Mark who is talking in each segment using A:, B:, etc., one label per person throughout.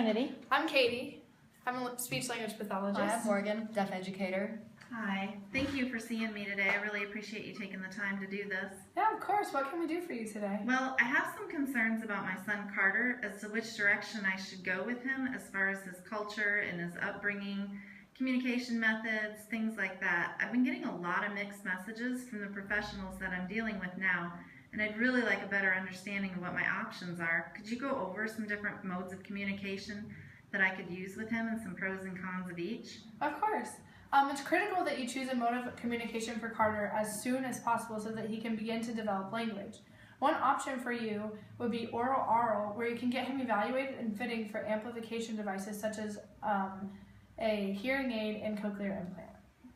A: Trinity.
B: I'm Katie. I'm a speech-language pathologist.
C: Hi, I'm Morgan, deaf educator.
D: Hi. Thank you for seeing me today. I really appreciate you taking the time to do this.
B: Yeah, of course. What can we do for you today?
D: Well, I have some concerns about my son Carter as to which direction I should go with him as far as his culture and his upbringing, communication methods, things like that. I've been getting a lot of mixed messages from the professionals that I'm dealing with now, and I'd really like a better understanding of what my options are. Could you go over some different modes of communication that I could use with him and some pros and cons of each?
B: Of course. It's critical that you choose a mode of communication for Carter as soon as possible so that he can begin to develop language. One option for you would be oral, where you can get him evaluated and fitting for amplification devices such as a hearing aid and cochlear implant.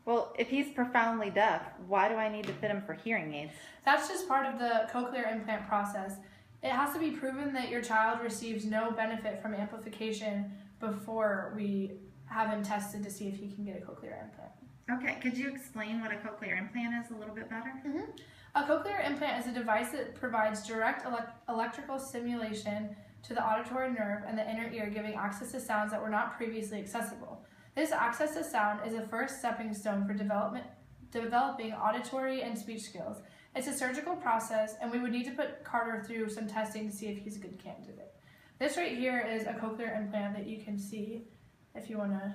A: Well, if he's profoundly deaf, why do I need to fit him for hearing aids?
B: That's just part of the cochlear implant process. It has to be proven that your child receives no benefit from amplification before we have him tested to see if he can get a cochlear implant.
D: Okay, could you explain what a cochlear implant is a little bit better?
B: A cochlear implant is a device that provides direct electrical stimulation to the auditory nerve and the inner ear, giving access to sounds that were not previously accessible. This access to sound is a first stepping stone for developing auditory and speech skills. It's a surgical process, and we would need to put Carter through some testing to see if he's a good candidate. This right here is a cochlear implant that you can see if you want to.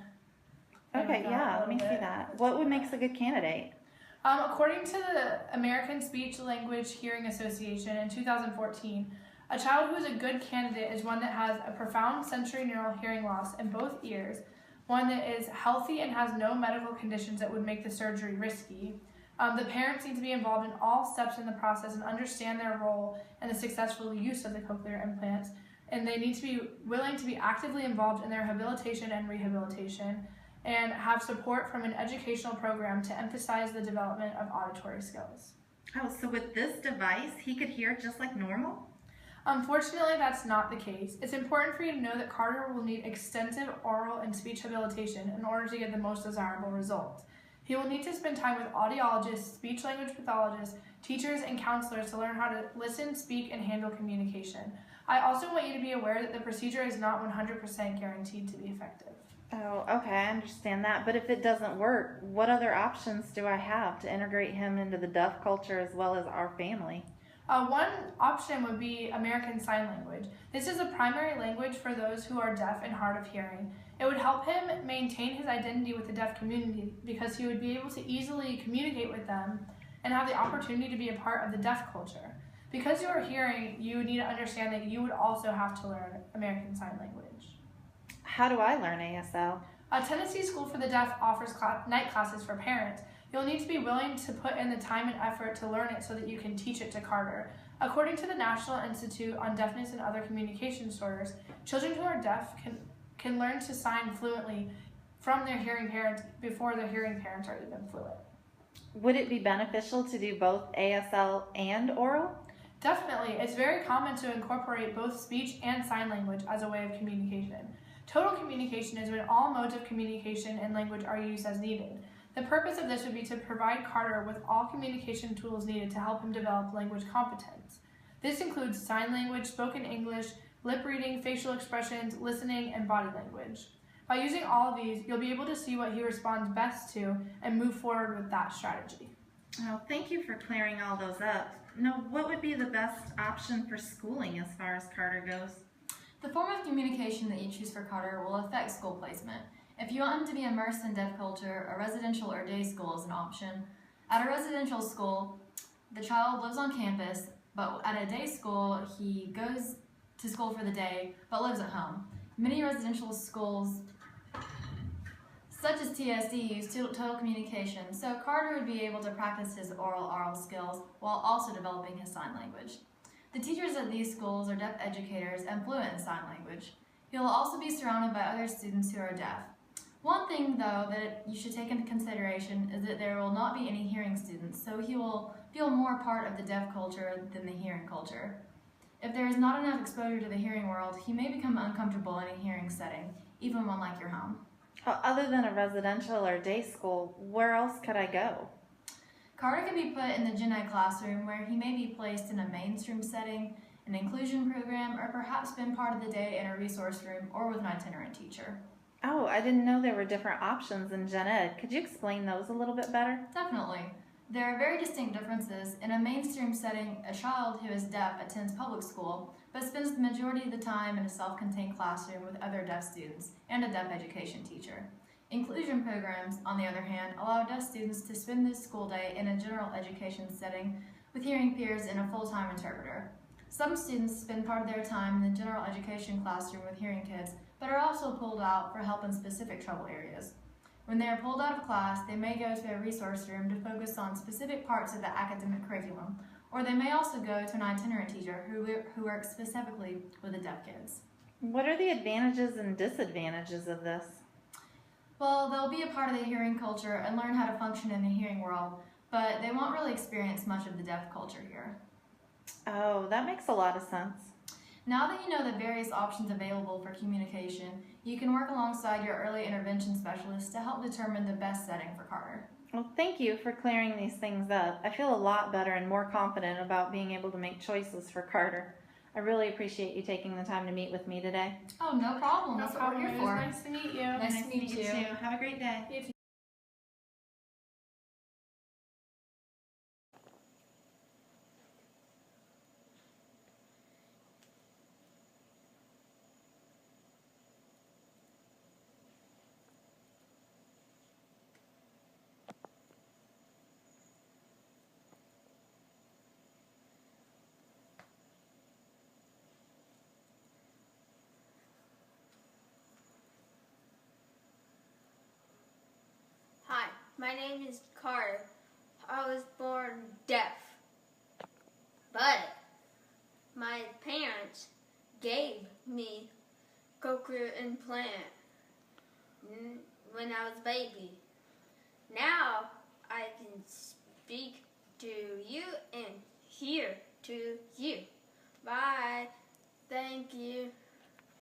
A: Okay, yeah, let me see that. What would make a good candidate?
B: According to the American Speech Language Hearing Association in 2014, a child who is a good candidate is one that has a profound sensorineural hearing loss in both ears, one that is healthy and has no medical conditions that would make the surgery risky. The parents need to be involved in all steps in the process and understand their role in the successful use of the cochlear implants, and they need to be willing to be actively involved in their habilitation and rehabilitation and have support from an educational program to emphasize the development of auditory skills.
D: Oh, so with this device, he could hear just like normal?
B: Unfortunately, that's not the case. It's important for you to know that Carter will need extensive oral and speech habilitation in order to get the most desirable results. He will need to spend time with audiologists, speech-language pathologists, teachers, and counselors to learn how to listen, speak, and handle communication. I also want you to be aware that the procedure is not 100% guaranteed to be effective.
A: Oh, okay, I understand that. But if it doesn't work, what other options do I have to integrate him into the deaf culture as well as our family?
B: One option would be American Sign Language. This is a primary language for those who are deaf and hard of hearing. It would help him maintain his identity with the deaf community because he would be able to easily communicate with them and have the opportunity to be a part of the deaf culture. Because you are hearing, you need to understand that you would also have to learn American Sign Language.
A: How do I learn ASL?
B: Tennessee School for the Deaf offers night classes for parents. You'll need to be willing to put in the time and effort to learn it so that you can teach it to Carter. According to the National Institute on Deafness and Other Communication Disorders, children who are deaf can learn to sign fluently from their hearing parents before their hearing parents are even fluent.
A: Would it be beneficial to do both ASL and oral?
B: Definitely. It's very common to incorporate both speech and sign language as a way of communication. Total communication is when all modes of communication and language are used as needed. The purpose of this would be to provide Carter with all communication tools needed to help him develop language competence. This includes sign language, spoken English, lip reading, facial expressions, listening, and body language. By using all of these, you'll be able to see what he responds best to and move forward with that strategy.
D: Oh, thank you for clearing all those up. Now, what would be the best option for schooling as far as Carter goes?
C: The form of communication that you choose for Carter will affect school placement. If you want him to be immersed in deaf culture, a residential or day school is an option. At a residential school, the child lives on campus, but at a day school, he goes to school for the day, but lives at home. Many residential schools, such as TSD, use total communication, so Carter would be able to practice his oral skills while also developing his sign language. The teachers at these schools are deaf educators and fluent in sign language. He will also be surrounded by other students who are deaf. One thing, though, that you should take into consideration is that there will not be any hearing students, so he will feel more part of the deaf culture than the hearing culture. If there is not enough exposure to the hearing world, he may become uncomfortable in a hearing setting, even one like your home.
A: Other than a residential or day school, where else could I go?
C: Carter can be put in the gen ed classroom where he may be placed in a mainstream setting an inclusion program, or perhaps spend part of the day in a resource room or with an itinerant teacher.
A: Oh, I didn't know there were different options in gen ed. Could you explain those a little bit better?
C: Definitely. There are very distinct differences. In a mainstream setting, a child who is deaf attends public school, but spends the majority of the time in a self-contained classroom with other deaf students and a deaf education teacher. Inclusion programs, on the other hand, allow deaf students to spend the school day in a general education setting with hearing peers and a full-time interpreter. Some students spend part of their time in the general education classroom with hearing kids, but are also pulled out for help in specific trouble areas. When they are pulled out of class, they may go to a resource room to focus on specific parts of the academic curriculum, or they may also go to an itinerant teacher who works specifically with the deaf kids.
A: What are the advantages and disadvantages of this?
C: Well, they'll be a part of the hearing culture and learn how to function in the hearing world, but they won't really experience much of the deaf culture here.
A: Oh, that makes a lot of sense.
C: Now that you know the various options available for communication, you can work alongside your early intervention specialist to help determine the best setting for Carter.
A: Well, thank you for clearing these things up. I feel a lot better and more confident about being able to make choices for Carter. I really appreciate you taking the time to meet with me today.
C: Oh, no problem.
B: No
C: That's
B: problem.
C: what we're
B: It
C: here
B: was
C: for.
B: nice to meet you.
C: Nice to meet you.
D: Have a great day.
B: You too.
E: Hi, my name is Carter. I was born deaf, but my parents gave me cochlear implant when I was a baby. Now I can speak to you and hear to you. Bye. Thank you.